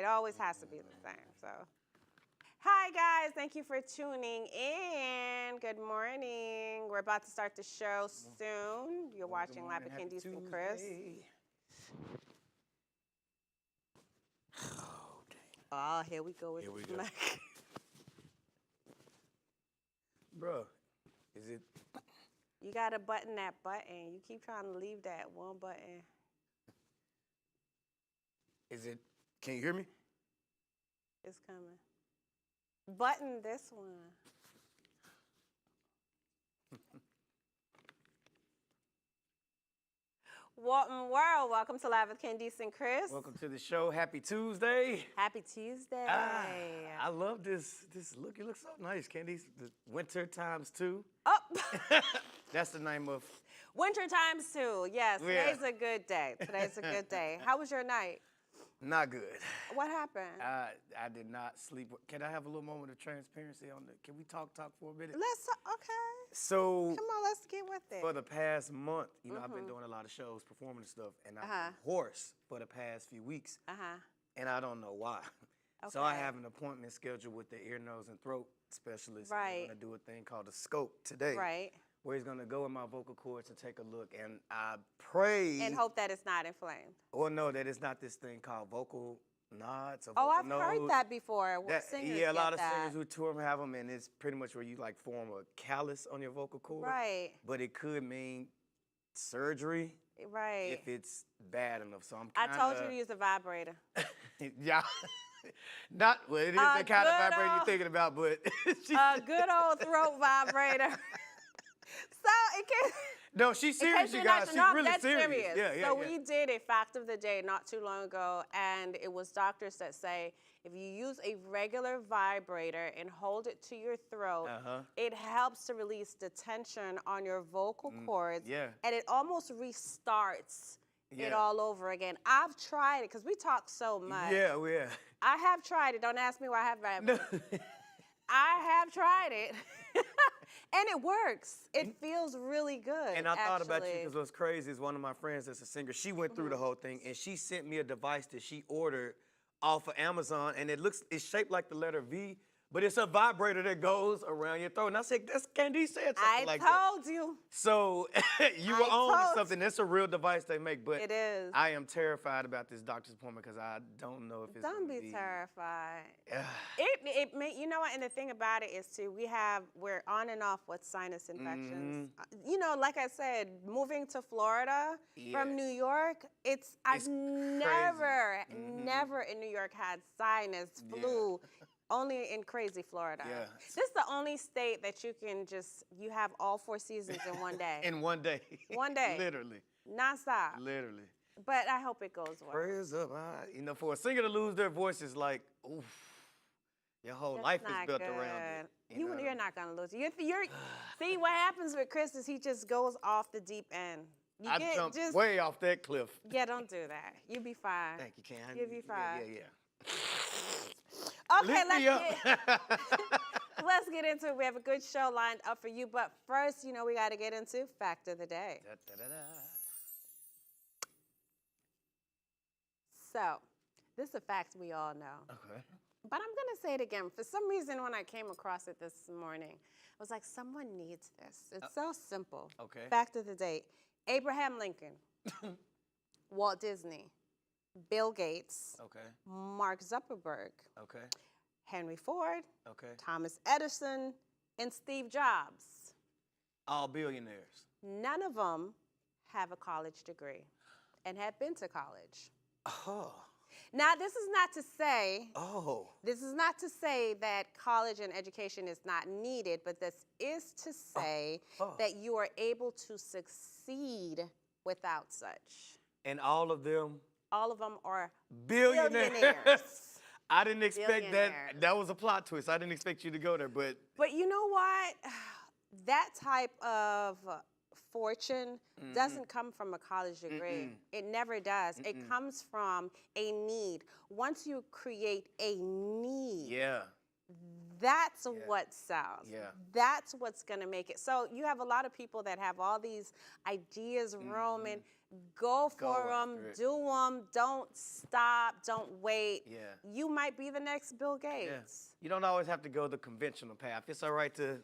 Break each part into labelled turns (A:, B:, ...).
A: always has to be the same. So, hi guys, thank you for tuning in. Good morning. We're about to start the show soon. You're watching Live with Candice and Chris.
B: Oh, dang.
A: Oh, here we go with
B: Here we
A: the
B: go.
A: mic.
B: Bruh, is it?
A: You gotta button that button. You keep trying to leave that one button.
B: Is it? Can you hear me?
A: It's coming. Button this one. Walton World, welcome to Live with Candice and Chris.
B: Welcome to the show. Happy Tuesday.
A: Happy Tuesday.
B: I love this look. It looks so nice, Candice. The winter times 2.
A: Oh,
B: That's the name of.
A: winter times 2. Yes,
B: Yeah.
A: today's a good day. Today's a good day. How was your night?
B: Not good.
A: What happened?
B: I did not sleep. Can I have a little moment of transparency on the? Can we talk for a minute?
A: Okay.
B: So.
A: Come on, let's get with it.
B: For the past month, you know, I've been doing a lot of shows, performing and stuff, and I've been hoarse for the past few weeks, and I don't know why. So I have an appointment scheduled with the ear, nose, and throat specialist.
A: Right.
B: We're gonna do a thing called a scope today.
A: Right.
B: Where he's gonna go in my vocal cords and take a look, and I pray.
A: And hope that it's not inflamed.
B: Or no, that it's not this thing called vocal nods or
A: Oh,
B: vocal
A: I've heard
B: nodes.
A: that before. Singers
B: Yeah, a lot
A: get
B: of
A: that.
B: singers who tour them have them, and it's pretty much where you like form a callus on your vocal cord.
A: Right.
B: But it could mean surgery.
A: Right.
B: If it's bad enough. So I'm
A: I
B: kinda,
A: told you to use a vibrator.
B: Yeah. Not, well, it is the kind of vibrator you're thinking about, but.
A: A good old throat vibrator. So it can.
B: No, she's serious, you guys. She's really
A: that's
B: serious. Yeah.
A: So we did a fact of the day not too long ago, and it was doctors that say if you use a regular vibrator and hold it to your throat, it helps to release the tension on your vocal cords.
B: Yeah.
A: And it almost restarts it all over again. I've tried it because we talk so much.
B: Yeah.
A: I have tried it. Don't ask me why I have vibrator. I have tried it, and it works. It feels really good.
B: And I thought about you because what's crazy is one of my friends that's a singer, she went through the whole thing, and she sent me a device that she ordered off of Amazon, and it's shaped like the letter V, but it's a vibrator that goes around your throat. And I said, that's Candice said something like that.
A: I told you.
B: So you were on to something. It's a real device they make, but
A: it is.
B: I am terrified about this doctor's appointment because I don't know if it's
A: Don't be terrified. It may, you know what, and the thing about it is too, we're on and off with sinus infections. You know, like I said, moving to Florida from New York, I've never in New York had sinus, flu. Only in crazy Florida.
B: Yeah.
A: This is the only state that you have all 4 seasons in one day.
B: In one day.
A: One day.
B: Literally.
A: Nonstop.
B: Literally.
A: But I hope it goes well.
B: Prayers up. You know, for a singer to lose their voice is like, oof. Your whole life is built around it.
A: You're not going to lose it. See, what happens with Chris is he just goes off the deep end.
B: I jumped way off that cliff.
A: Yeah, don't do that. You'll be fine.
B: Thank you, Ken.
A: You'll be fine.
B: Yeah.
A: Okay, let's get into it. We have a good show lined up for you, but first, you know, we got to get into Fact of the Day. So, this is a fact we all know.
B: Okay.
A: But I'm going to say it again. For some reason, when I came across it this morning, I was like, someone needs this. It's so simple.
B: Okay.
A: Fact of the Day. Abraham Lincoln, Walt Disney, Bill Gates, Mark Zuckerberg, Henry Ford, Thomas Edison, and Steve Jobs.
B: All billionaires.
A: None of them have a college degree and have been to college.
B: Oh.
A: Now, this is not to say that college and education is not needed, but this is to say that you are able to succeed without such.
B: And all of them?
A: All of them are
B: billionaires. I didn't expect that. That was a plot twist. I didn't expect you to go there, but.
A: But you know what? That type of fortune doesn't come from a college degree. It never does. It comes from a need. Once you create a need, that's what sells. That's what's going to make it. So you have a lot of people that have all these ideas roaming. Go for them, do them, don't stop, don't wait.
B: Yeah.
A: You might be the next Bill Gates.
B: Yeah. You don't always have to go the conventional path. It's all right to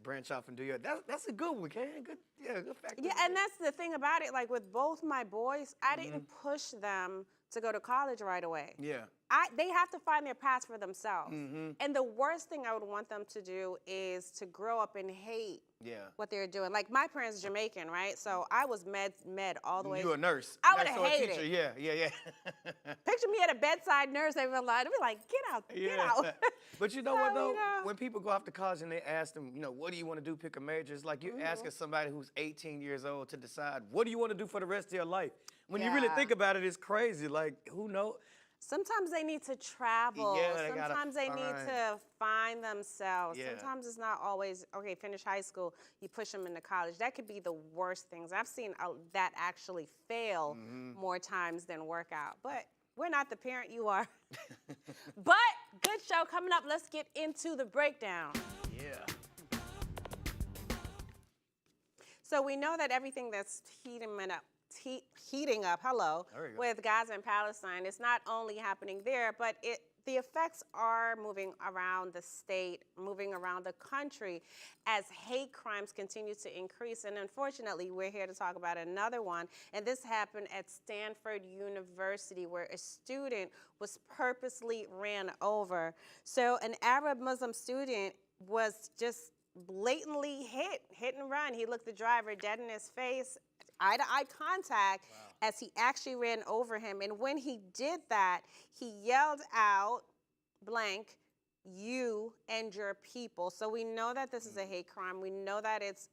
B: branch off and do your, that's a good one, Ken. Good fact.
A: Yeah, and that's the thing about it. Like with both my boys, I didn't push them to go to college right away.
B: Yeah.
A: They have to find their paths for themselves. And the worst thing I would want them to do is to grow up and hate what they're doing. Like my parents are Jamaican, right? So I was med all the way.
B: You were a nurse.
A: I would have hated it.
B: Yeah.
A: Picture me at a bedside nurse. They'd be like, get out, get out.
B: But you know what though? When people go off to college and they ask them, what do you want to do? Pick a major. It's like you're asking somebody who's 18 years old to decide, what do you want to do for the rest of your life? When you really think about it, it's crazy. Like, who knows?
A: Sometimes they need to travel.
B: Yeah,
A: sometimes they need to find themselves.
B: Yeah.
A: Sometimes it's not always, okay, finish high school, you push them into college. That could be the worst things. I've seen that actually fail more times than work out. But we're not the parent, you are. But good show coming up. Let's get into the breakdown.
B: Yeah.
A: So we know that everything that's heating up, with Gaza and Palestine, it's not only happening there, but the effects are moving around the state, moving around the country as hate crimes continue to increase. And unfortunately, we're here to talk about another one. And this happened at Stanford University, where a student was purposely ran over. So an Arab Muslim student was just blatantly hit and run. He looked the driver dead in his face, eye-to-eye contact, as he actually ran over him. And when he did that, he yelled out, blank, you and your people. So we know that this is a hate crime. We know that it's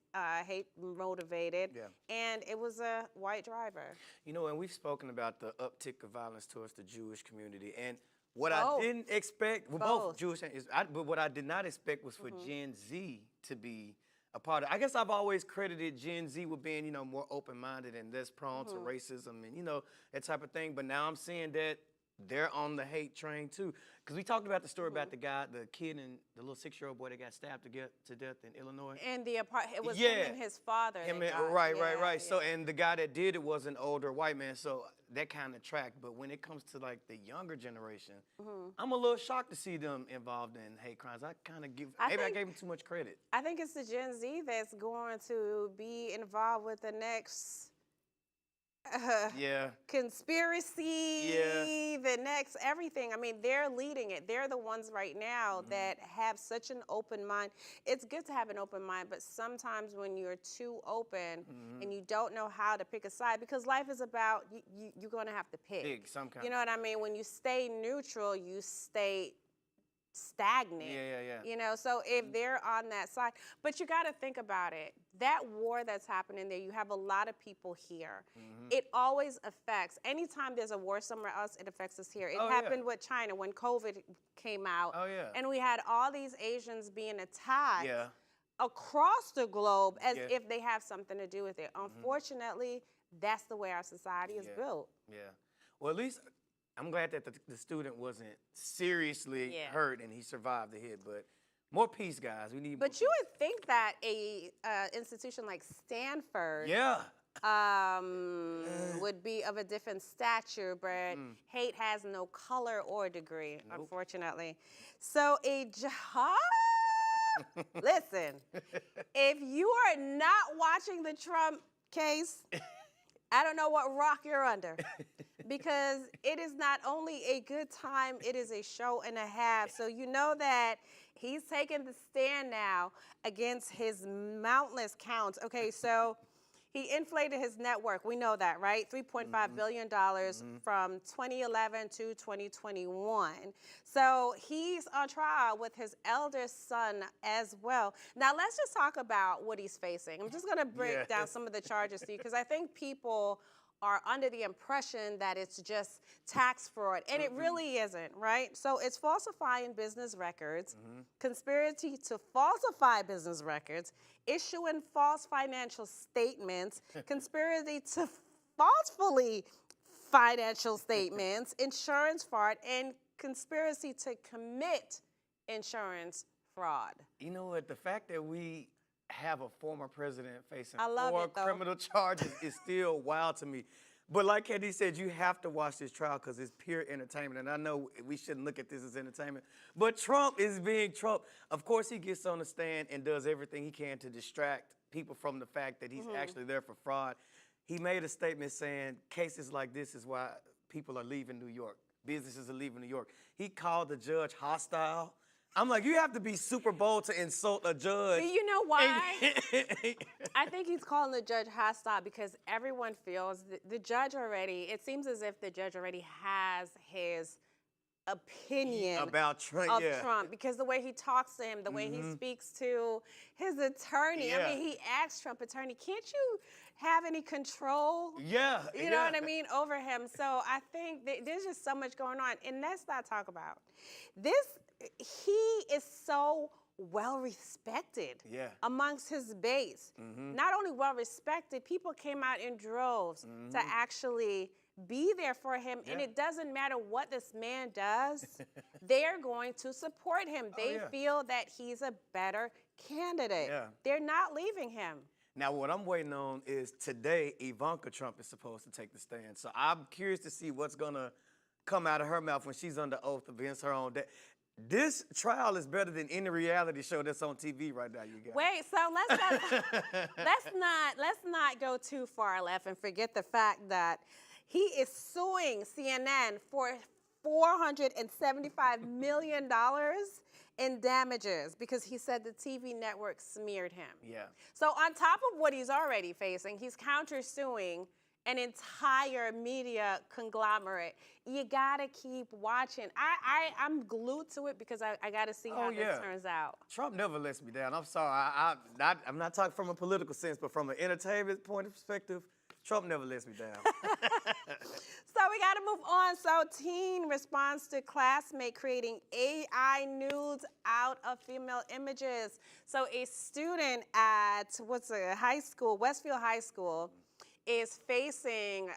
A: hate motivated. And it was a white driver.
B: And we've spoken about the uptick of violence towards the Jewish community. And what I didn't expect, both Jewish and but what I did not expect was for Gen Z to be a part of it. I guess I've always credited Gen Z with being, more open-minded and less prone to racism and, that type of thing. But now I'm seeing that they're on the hate train too. Because we talked about the story about the kid and the little 6-year-old boy that got stabbed to death in Illinois.
A: And it was him and his father.
B: Right. So, and the guy that did it was an older white man. So that kind of tracked. But when it comes to like the younger generation, I'm a little shocked to see them involved in hate crimes. I gave them too much credit.
A: I think it's the Gen Z that's going to be involved with the next conspiracy, the next everything. I mean, they're leading it. They're the ones right now that have such an open mind. It's good to have an open mind, but sometimes when you're too open and you don't know how to pick a side, because life is about, you're going to have to pick.
B: Some kind.
A: You know what I mean? When you stay neutral, you stay stagnant. So if they're on that side, but you got to think about it. That war that's happening there, you have a lot of people here. It always affects, anytime there's a war somewhere else, it affects us here. It happened with China when COVID came out. And we had all these Asians being attacked across the globe as if they have something to do with it. Unfortunately, that's the way our society is built.
B: Well, at least I'm glad that the student wasn't seriously hurt and he survived the hit, but more peace, guys. We need.
A: But you would think that a institution like Stanford, would be of a different stature, but hate has no color or degree, unfortunately. So listen, if you are not watching the Trump case, I don't know what rock you're under, because it is not only a good time, it is a show and a half. So you know that he's taking the stand now against his mountless counts. Okay, so he inflated his net worth. We know that, right? $3.5 billion from 2011 to 2021. So he's on trial with his eldest son as well. Now, let's just talk about what he's facing. I'm just going to break down some of the charges to you, because I think people are under the impression that it's just tax fraud, and it really isn't, right? So it's falsifying business records, conspiracy to falsify business records, issuing false financial statements, conspiracy to falsely financial statements, insurance fraud, and conspiracy to commit insurance fraud.
B: You know what? The fact that we have a former president facing
A: I love
B: 4
A: it, though.
B: criminal charges is still wild to me. But like Katie said, you have to watch this trial because it's pure entertainment. And I know we shouldn't look at this as entertainment, but Trump is being Trump. Of course, he gets on the stand and does everything he can to distract people from the fact that he's actually there for fraud. He made a statement saying cases like this is why people are leaving New York. Businesses are leaving New York. He called the judge hostile. I'm like, you have to be super bold to insult a judge.
A: Do you know why? I think he's calling the judge hostile because everyone feels the judge already, it seems as if the judge already has his opinion
B: about Trump,
A: of Trump, because the way he talks to him, the way he speaks to his attorney. I mean, he asked Trump attorney, can't you have any control?
B: Yeah.
A: You know what I mean, over him. So I think there's just so much going on. And let's not talk about this. He is so well respected amongst his base. Not only well respected, people came out in droves to actually be there for him. And it doesn't matter what this man does, they're going to support him. They feel that he's a better candidate. They're not leaving him.
B: Now, what I'm waiting on is today, Ivanka Trump is supposed to take the stand. So I'm curious to see what's going to come out of her mouth when she's under oath against her own dad. This trial is better than any reality show that's on TV right now, you guys.
A: Wait, so let's not go too far left and forget the fact that he is suing CNN for $475 million in damages because he said the TV network smeared him.
B: Yeah.
A: So on top of what he's already facing, he's countersuing an entire media conglomerate. You gotta keep watching. I'm glued to it because I gotta see how this turns out.
B: Trump never lets me down. I'm sorry. I'm not talking from a political sense, but from an entertainment point of perspective, Trump never lets me down.
A: So we got to move on. So teen responds to classmate creating AI nudes out of female images. So a student at high school, Westfield High School, is facing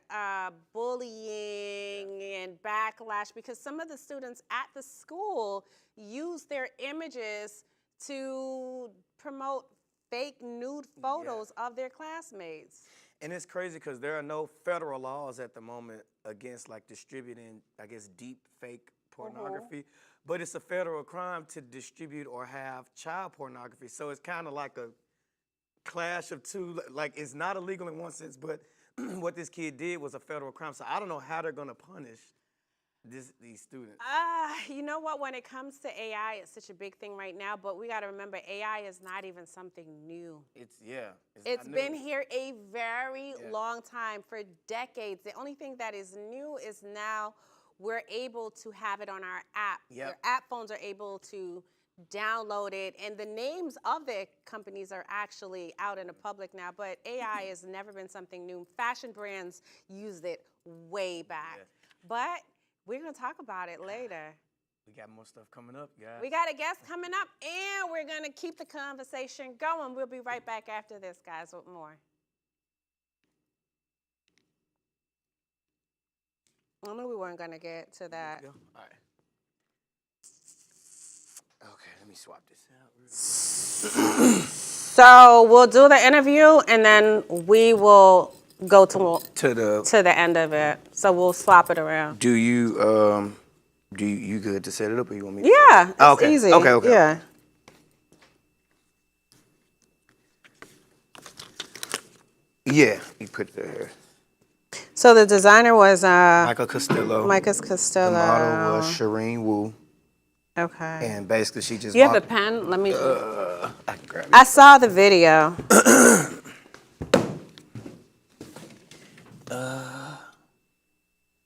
A: bullying and backlash because some of the students at the school use their images to promote fake nude photos of their classmates.
B: And it's crazy because there are no federal laws at the moment against like distributing, I guess, deep fake pornography. But it's a federal crime to distribute or have child pornography. So it's kind of like a clash of two. Like, it's not illegal in one sense, but what this kid did was a federal crime. So I don't know how they're going to punish these students.
A: You know what? When it comes to AI, it's such a big thing right now, but we got to remember AI is not even something new. It's been here a very long time, for decades. The only thing that is new is now we're able to have it on our app. Your app phones are able to download it, and the names of the companies are actually out in the public now, but AI has never been something new. Fashion brands used it way back. But we're going to talk about it later.
B: We got more stuff coming up, guys.
A: We got a guest coming up, and we're going to keep the conversation going. We'll be right back after this, guys, with more. I knew we weren't going to get to that.
B: All right. Okay, let me swap this out.
A: So we'll do the interview, and then we will go to the end of it. So we'll swap it around.
B: Do you good to set it up, or you want me to?
A: Yeah, it's easy.
B: Okay.
A: Yeah.
B: Yeah, you put it there.
A: So the designer was
B: Michael Castillo.
A: Castillo.
B: The model was Shireen Wu.
A: Okay.
B: And basically, she just.
A: You have a pen? Let me.
B: I can grab it.
A: I saw the video.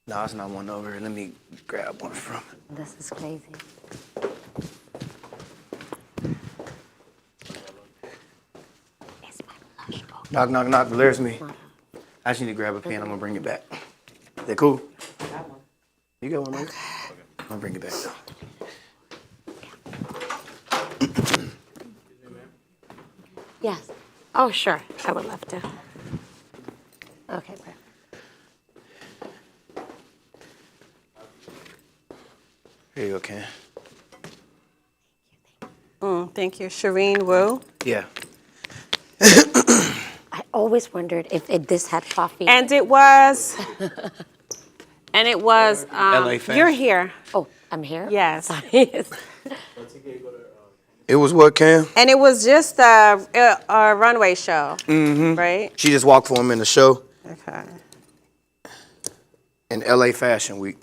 B: No, it's not one over here. Let me grab one from it.
C: This is crazy. It's my blush book.
B: Knock, knock, knock. There's me. I just need to grab a pen. I'm gonna bring it back. Is that cool?
C: Got one.
B: You got one, right? Okay. I'm gonna bring it back though.
C: Yes. Oh, sure. I would love to. Okay, perfect.
B: Here you go, Ken.
A: Thank you. Shireen Wu.
B: Yeah.
C: always wondered if this had coffee.
A: And it was,
B: LA Fest.
A: you're here.
C: Oh, I'm here?
A: Yes.
C: Sorry.
B: It was what, Cam?
A: And it was just a runway show, right?
B: She just walked for him in the show
A: Okay.
B: in LA Fashion Week.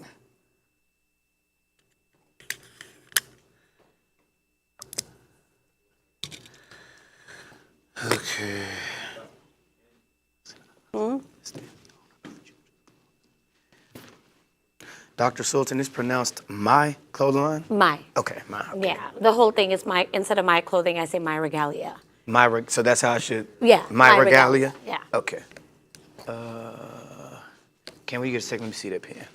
B: Okay. Dr. Sultan is pronounced my clothing line?
C: My.
B: Okay, my. Okay.
C: Yeah, the whole thing is my, instead of my clothing, I say my regalia.
B: So that's how I should?
C: Yeah.
B: My regalia?
C: Yeah.
B: Okay. Can we get a second? Let me see that pen.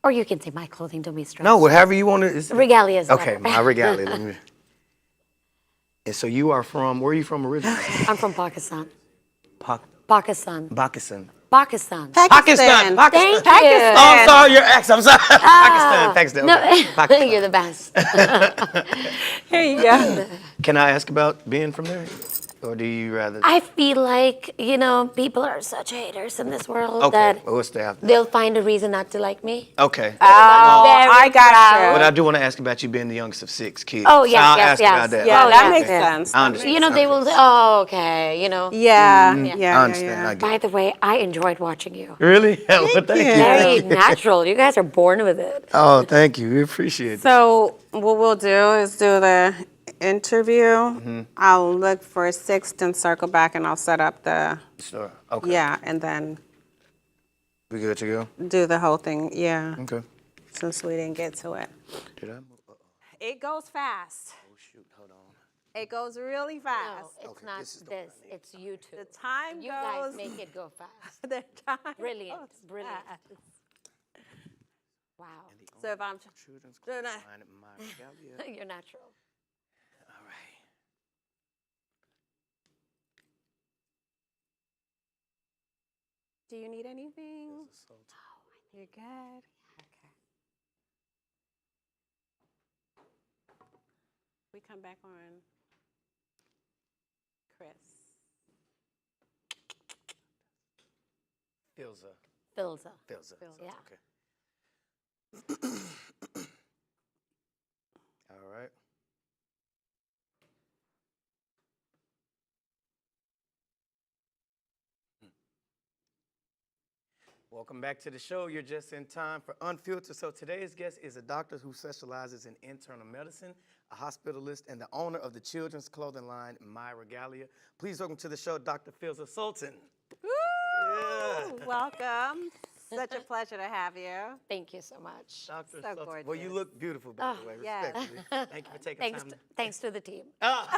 C: Or you can say my clothing, don't be stressed.
B: No, whatever you want to.
C: Regalia is
B: Okay,
C: better.
B: my regalia. Let me. And so you are from, where are you from originally?
C: I'm from Pakistan.
B: Pakistan.
C: Pakistan.
B: Pakistan.
A: Pakistan.
C: Thank you.
B: Oh, I'm sorry, your accent. I'm sorry. Pakistan.
C: No,
B: Okay. Pakistan.
C: you're the best.
A: Here you go.
B: Can I ask about being from there? Or do you rather?
C: I feel like, people are such haters in this world
B: Okay,
C: that
B: well, what's that?
C: they'll find a reason not to like me.
B: Okay.
A: Oh, I got
B: But
A: you.
B: I do want to ask about you being the youngest of 6 kids.
C: Oh,
B: So
C: yes,
B: I'll
C: yes,
B: ask
C: yes.
B: about that.
A: Yeah,
C: Oh,
A: that
C: yeah.
A: makes
B: Okay.
A: sense.
B: I understand.
C: They will say, oh, okay,
A: Yeah,
B: I
A: yeah,
B: understand. I get
C: By the way, I enjoyed watching you.
B: it. Really? Well, thank you.
C: Very natural. You guys are born with it.
B: Oh, thank you. We appreciate it.
A: So what we'll do is do the interview. I'll look for 6th and circle back, and I'll set up the
B: Sure. Okay.
A: yeah, and then
B: We good to go?
A: do the whole thing. Yeah,
B: Okay.
A: since we didn't get to it.
B: Did I move?
A: It goes fast.
B: Oh, shoot. Hold on.
A: It goes really
C: No,
A: fast.
C: it's
B: Okay,
C: not
B: this is the
C: this. It's you two.
A: The time
C: You
A: goes.
C: guys make it go fast.
A: The time
C: Brilliant.
A: goes
C: Brilliant.
A: fast.
C: Wow.
A: So if I'm
B: Children's
A: doing
B: clothing
A: that-
B: line at my regalia.
C: You're natural.
B: All right.
A: Do you need anything? You're good. Okay. We come back on Chris.
B: Filza.
C: Filza.
B: Filza.
C: Yeah.
B: Okay. All right. Welcome back to the show. You're just in time for Unfiltered. So today's guest is a doctor who specializes in internal medicine, a hospitalist, and the owner of the children's clothing line, My Regalia. Please welcome to the show, Dr. Filza Sultan.
A: Woo! Welcome. Such a pleasure to have you.
C: Thank you so much.
B: Dr.
A: So
B: Sultan. Well, you
A: gorgeous.
B: look beautiful, by the way,
A: yes.
B: respectfully. Thank you for taking
C: Thanks,
B: time.
C: thanks to the team.
B: Well,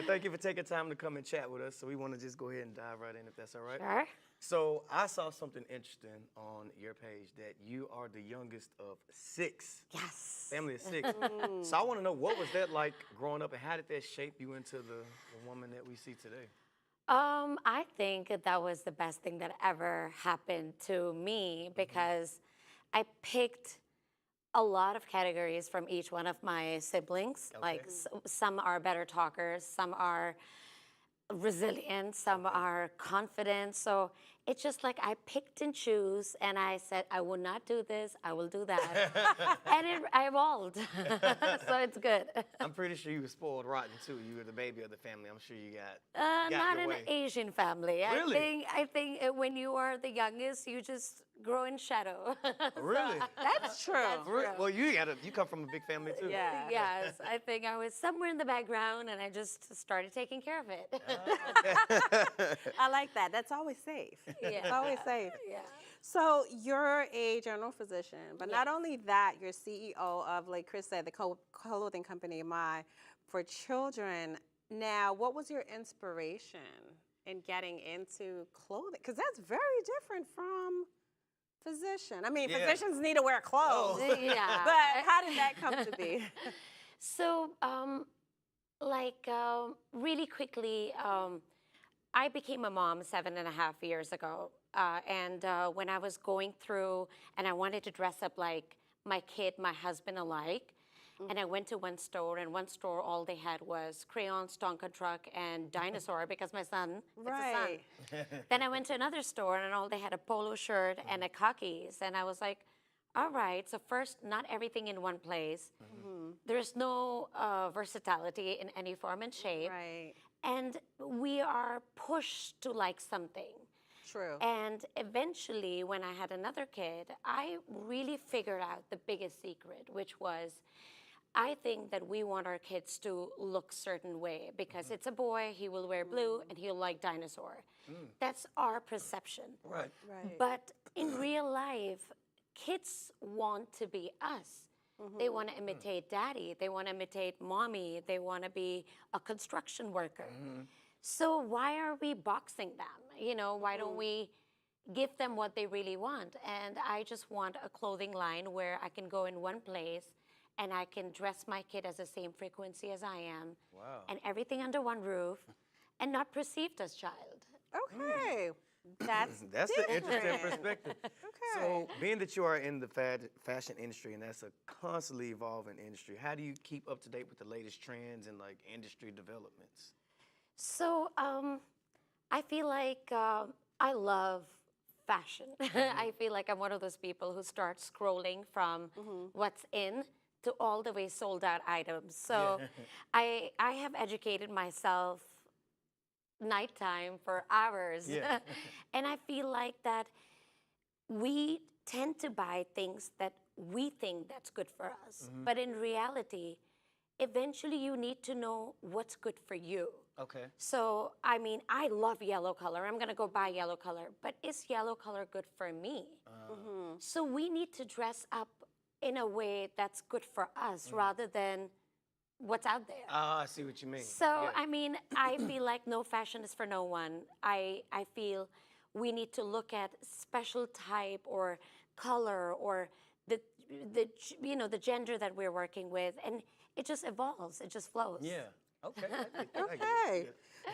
B: thank you for taking time to come and chat with us. So we want to just go ahead and dive right in, if that's all right.
C: Sure.
B: So I saw something interesting on your page that you are the youngest of 6.
C: Yes.
B: Family of 6. So I want to know, what was that like growing up, and how did that shape you into the woman that we see today?
C: I think that was the best thing that ever happened to me because I picked a lot of categories from each one of my siblings.
B: Okay.
C: Like some are better talkers, some are resilient, some are confident. So it's just like I picked and choose, and I said, I will not do this, I will do that. And I evolved. So it's good.
B: I'm pretty sure you were spoiled rotten too. You were the baby of the family. I'm sure you got
C: Not
B: your
C: an
B: way.
C: Asian family.
B: Really?
C: I think when you are the youngest, you just grow in shadow.
B: Really?
A: That's true.
B: Well, you come from a big family too.
A: Yeah.
C: Yes, I think I was somewhere in the background, and I just started taking care of it.
A: I like that. That's always safe. It's always safe.
C: Yeah.
A: So you're a general physician, but not only that, you're CEO of, like Chris said, the clothing company for children. Now, what was your inspiration in getting into clothing? Because that's very different from physician. I mean,
B: Yeah.
A: physicians need to wear clothes,
C: Yeah.
A: but how did that come to be?
C: So, really quickly, I became a mom 7.5 years ago. And when I was going through and I wanted to dress up like my kid, my husband alike, And I went to one store, and one store, all they had was crayons, Tonka truck, and dinosaur because my son, it's a
A: Right.
C: son. Then I went to another store, and all they had a polo shirt and a khakis. And I was like, all right, so first, not everything in one place. There's no versatility in any form and shape.
A: Right.
C: And we are pushed to like something.
A: True.
C: And eventually, when I had another kid, I really figured out the biggest secret, which was I think that we want our kids to look certain way because it's a boy, he will wear blue and he'll like dinosaur. That's our perception.
B: Right.
A: Right.
C: But in real life, kids want to be us. They want to imitate daddy. They want to imitate mommy. They want to be a construction worker. So why are we boxing them? You know, why don't we give them what they really want? And I just want a clothing line where I can go in one place and I can dress my kid as the same frequency as I am.
B: Wow.
C: And everything under one roof and not perceived as child.
A: Okay. That's
B: an interesting
A: different.
B: perspective.
A: Okay.
B: So, being that you are in the fashion industry, and that's a constantly evolving industry, how do you keep up to date with the latest trends and like industry developments?
C: So I feel like I love fashion. I feel like I'm one of those people who start scrolling from what's in to all the way sold out items. So I have educated myself nighttime for hours.
B: Yeah.
C: And I feel like that we tend to buy things that we think that's good for us. But in reality, eventually you need to know what's good for you.
B: Okay.
C: So, I mean, I love yellow color. I'm going to go buy yellow color. But is yellow color good for me? So we need to dress up in a way that's good for us rather than what's out there.
B: Ah, I see what you mean.
C: So,
B: Yeah.
C: I mean, I feel like no fashion is for no one. I feel we need to look at special type or color or the you know, the gender that we're working with, and it just evolves. It just flows.
B: Yeah. Okay. I get it.
A: okay.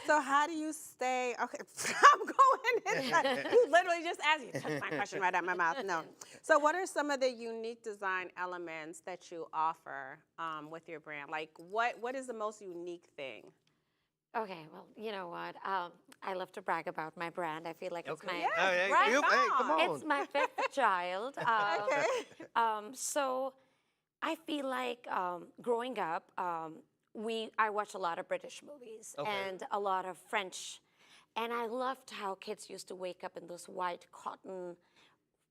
A: So how do you stay? Okay, I'm going inside. You literally just asked. You took my question right out my mouth. No. So what are some of the unique design elements that you offer with your brand? Like what is the most unique thing?
C: Okay, well, you know what? I love to brag about my brand. I feel like it's my
A: Yes,
B: Hey,
A: right
B: hey, come
A: on.
B: on.
C: it's my fifth child.
A: Okay.
C: So I feel like growing up, I watched a lot of British movies
B: Okay.
C: and a lot of French, and I loved how kids used to wake up in those white cotton,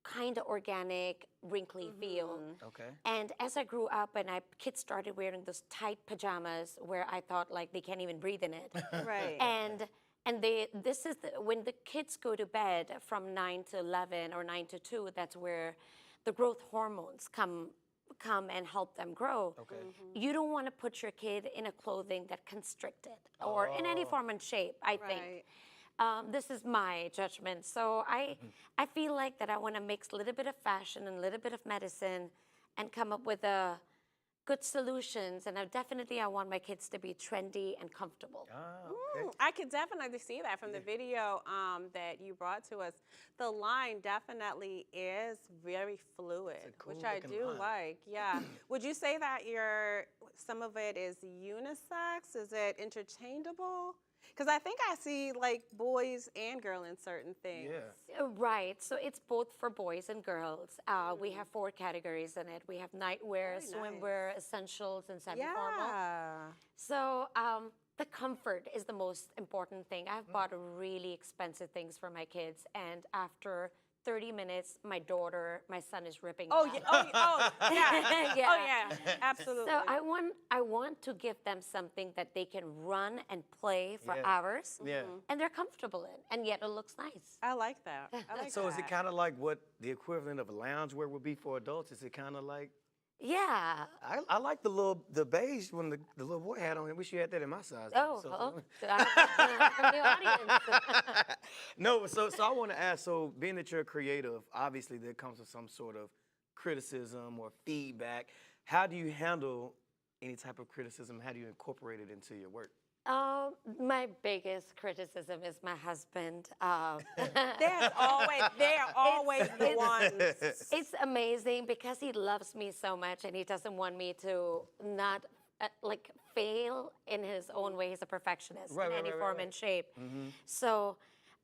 C: kind of organic, wrinkly feel.
B: Okay.
C: And as I grew up and kids started wearing those tight pajamas where I thought like they can't even breathe in it.
A: Right.
C: And this is when the kids go to bed from 9 to 11 or 9 to 2, that's where the growth hormones come and help them grow.
B: Okay.
C: You don't want to put your kid in a clothing that constrict it or in any form and shape, I think.
A: Right.
C: This is my judgment. So I feel like that I want to mix a little bit of fashion and a little bit of medicine and come up with good solutions. And I want my kids to be trendy and comfortable.
B: Ah, okay.
A: I could definitely see that from the video that you brought to us. The line definitely is very fluid,
B: cool
A: which I
B: looking
A: do
B: line.
A: like. Yeah. Would you say that some of it is unisex? Is it interchangeable? Because I think I see like boys and girls in certain things.
B: Yeah.
C: Right. So it's both for boys and girls. We have 4 categories in it. We have nightwear,
A: Very
C: swimwear, essentials, and semi-formal.
A: Yeah.
C: So the comfort is the most important thing. I've bought really expensive things for my kids, and after 30 minutes, my son is ripping
A: Oh
C: them
A: yeah.
C: out.
A: Oh yeah.
C: Yeah.
A: Oh yeah. Absolutely.
C: So I want to give them something that they can run and play for
B: Yeah.
C: hours,
B: Yeah.
C: and they're comfortable in, and yet it looks nice.
A: I like that. I like
B: So
A: that.
B: is it kind of like what the equivalent of a loungewear would be for adults? Is it kind of like
C: Yeah.
B: I like the beige one the little boy had on. I wish you had that in my size.
C: Oh,
B: So-
C: I'm the audience.
B: No, so I want to ask. So being that you're a creative, obviously there comes with some sort of criticism or feedback. How do you handle any type of criticism? How do you incorporate it into your work?
C: My biggest criticism is my husband.
A: They're always the ones.
C: It's amazing because he loves me so much and he doesn't want me to not like fail in his own way. He's a perfectionist in any form and shape. So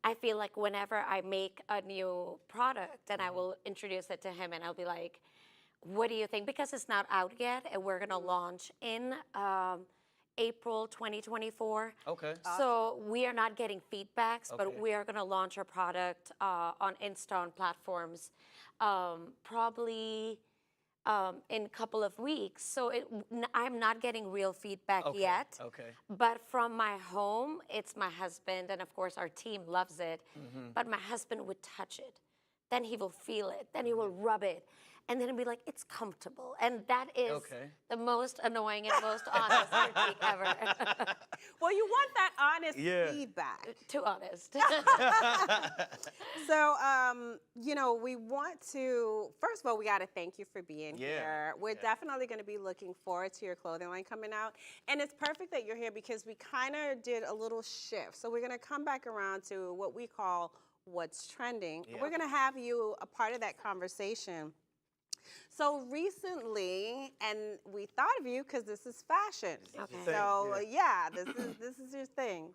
C: I feel like whenever I make a new product and I will introduce it to him and I'll be like, what do you think? Because it's not out yet and we're going to launch in April 2024.
B: Okay.
C: So we are not getting feedbacks, but we are going to launch our product on Insta platforms probably in a couple of weeks. So I'm not getting real feedback yet.
B: Okay.
C: But from my home, it's my husband, and of course our team loves it. But my husband would touch it. Then he will feel it. Then he will rub it. And then it'll be like, it's comfortable. And that is the most annoying and most honest critique ever.
A: Well, you want that honest feedback.
C: Too honest.
A: So, you know, we want to, first of all, we got to thank you for being here. We're definitely going to be looking forward to your clothing line coming out. And it's perfect that you're here because we kind of did a little shift. So we're going to come back around to what we call what's trending. We're going to have you a part of that conversation. So recently, and we thought of you because this is fashion. So this is your thing.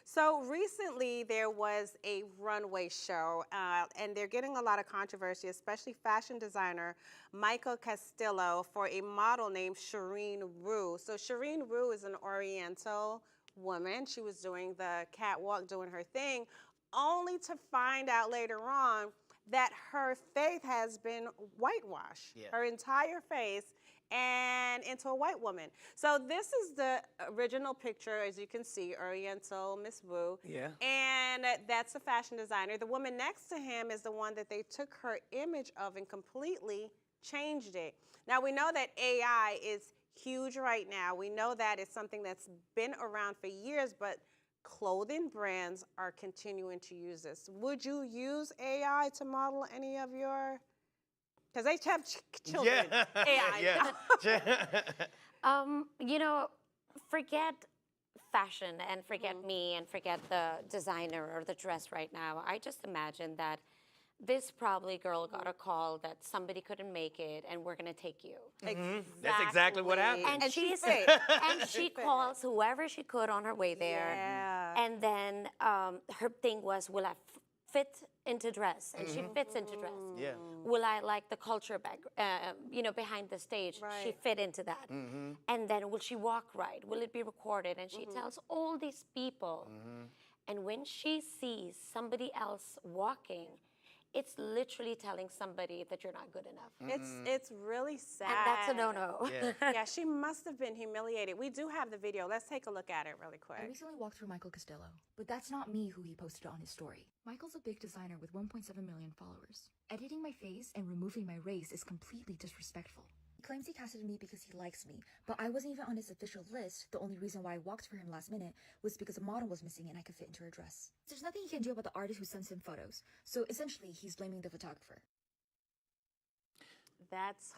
A: So recently there was a runway show, and they're getting a lot of controversy, especially fashion designer Michael Castillo for a model named Shireen Rue. So Shireen Rue is an Oriental woman. She was doing the catwalk, doing her thing, only to find out later on that her face has been whitewashed, her entire face, and into a white woman. So this is the original picture, as you can see, Oriental Miss Wu. And that's a fashion designer. The woman next to him is the one that they took her image of and completely changed it. Now we know that AI is huge right now. We know that it's something that's been around for years, but clothing brands are continuing to use this. Would you use AI to model any of your, because they have children, AI.
C: You know, forget fashion and forget me and forget the designer or the dress right now. I just imagine that this probably girl got a call that somebody couldn't make it and we're going to take you.
B: That's exactly what happened.
C: And she calls whoever she could on her way there. And then her thing was, will I fit into dress? And she fits into dress. Will I like the culture back, you know, behind the stage? She fit into that. And then will she walk right? Will it be recorded? And she tells all these people. And when she sees somebody else walking, it's literally telling somebody that you're not good enough.
A: It's really sad.
C: And that's a no-no.
A: Yeah, she must have been humiliated. We do have the video. Let's take a look at it really quick.
D: I recently walked through Michael Castillo, but that's not me who he posted on his story. Michael's a big designer with 1.7 million followers. Editing my face and removing my race is completely disrespectful. He claims he casted me because he likes me, but I wasn't even on his official list. The only reason why I walked for him last minute was because a model was missing and I could fit into her dress. There's nothing he can do about the artist who sends him photos, so essentially he's blaming the photographer.
A: That's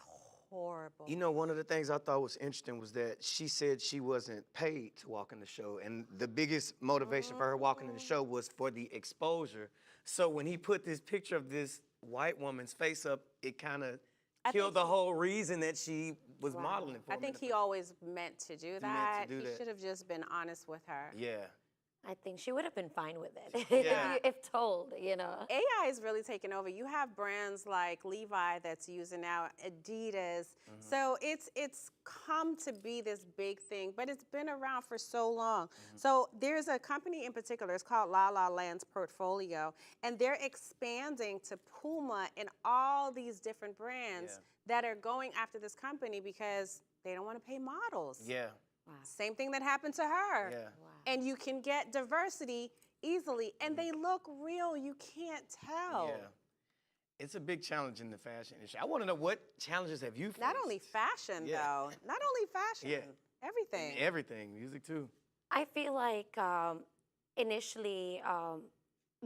A: horrible.
B: You know, one of the things I thought was interesting was that she said she wasn't paid to walk in the show, and the biggest motivation for her walking in the show was for the exposure. So when he put this picture of this white woman's face up, it kind of killed the whole reason that she was modeling for him.
A: I think he always meant to do that. He should have just been honest with her.
C: I think she would have been fine with it if told, you know.
A: AI is really taking over. You have brands like Levi that's using now, Adidas. So it's come to be this big thing, but it's been around for so long. So there's a company in particular, it's called La La Land's Portfolio, and they're expanding to Puma and all these different brands that are going after this company because they don't want to pay models. Same thing that happened to her. And you can get diversity easily, and they look real. You can't tell.
B: It's a big challenge in the fashion industry. I want to know, what challenges have you faced?
A: Not only fashion, though. Not only fashion. Everything.
B: Everything. Music, too.
C: I feel like initially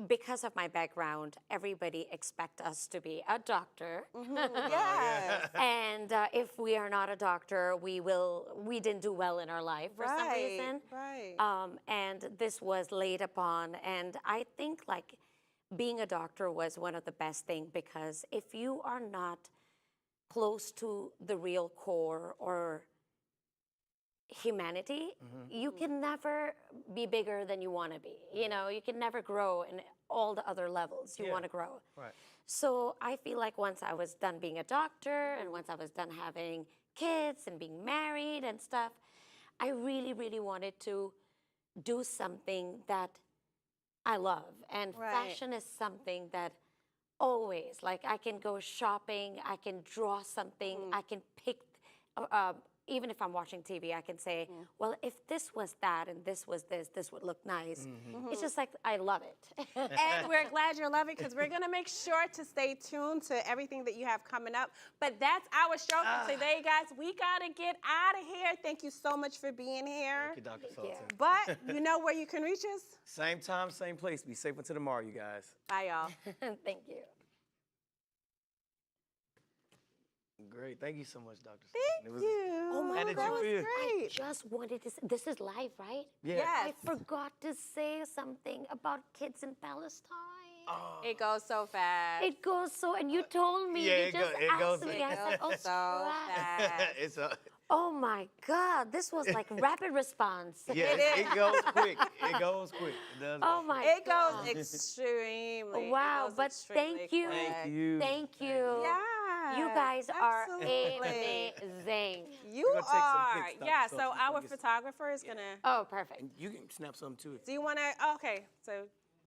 C: because of my background, everybody expects us to be a doctor.
A: Yes.
C: And if we are not a doctor, we didn't do well in our life for some reason.
A: Right.
C: And this was laid upon. And I think like being a doctor was one of the best things, because if you are not close to the real core or humanity, you can never be bigger than you want to be. You know, you can never grow in all the other levels you want to grow.
B: Right.
C: So I feel like once I was done being a doctor and once I was done having kids and being married and stuff, I really, really wanted to do something that I love. And fashion is something that always, like, I can go shopping, I can draw something, I can pick, even if I'm watching TV, I can say, well, if this was that and this was this would look nice. It's just like, I love it.
A: And we're glad you love it, because we're going to make sure to stay tuned to everything that you have coming up. But that's our show for today, guys. We got to get out of here. Thank you so much for being here.
B: Thank you, Dr. Sultan.
A: But you know where you can reach us?
B: Same time, same place. Be safe until tomorrow, you guys.
A: Bye, y'all.
C: Thank you.
B: Great. Thank you so much, Dr.
A: Thank
B: Sultan.
A: you.
C: Oh my
B: How did
A: that
B: you
A: was
B: feel?
C: I
A: great.
C: just wanted to say, this is live, right?
B: Yeah.
A: Yes.
C: I forgot to say something about kids in Palestine.
A: It goes so fast.
C: It goes so, and you told me,
B: Yeah,
C: you
B: it
C: just
B: go- it
C: asked
B: goes-
C: me.
B: it
C: I was like, oh,
A: goes so
C: crap.
A: fast.
B: It's a,
C: Oh my God, this was like rapid response.
B: yeah, it goes quick. It goes quick. It does.
C: Oh
B: go
C: my
A: It
C: God.
A: goes extremely. it
C: Wow,
A: goes
C: but
A: extremely
C: thank you.
A: quick.
B: Thank you.
C: Thank you.
A: Yeah.
C: You guys are
A: absolutely.
C: amazing.
A: You
B: We're gonna take some
A: are.
B: pics, Dr.
A: Yeah, so
B: Sultan, before
A: our
B: we get-
A: photographer is going to.
C: Oh, perfect.
B: You can snap some too.
A: Do you want to? Okay, so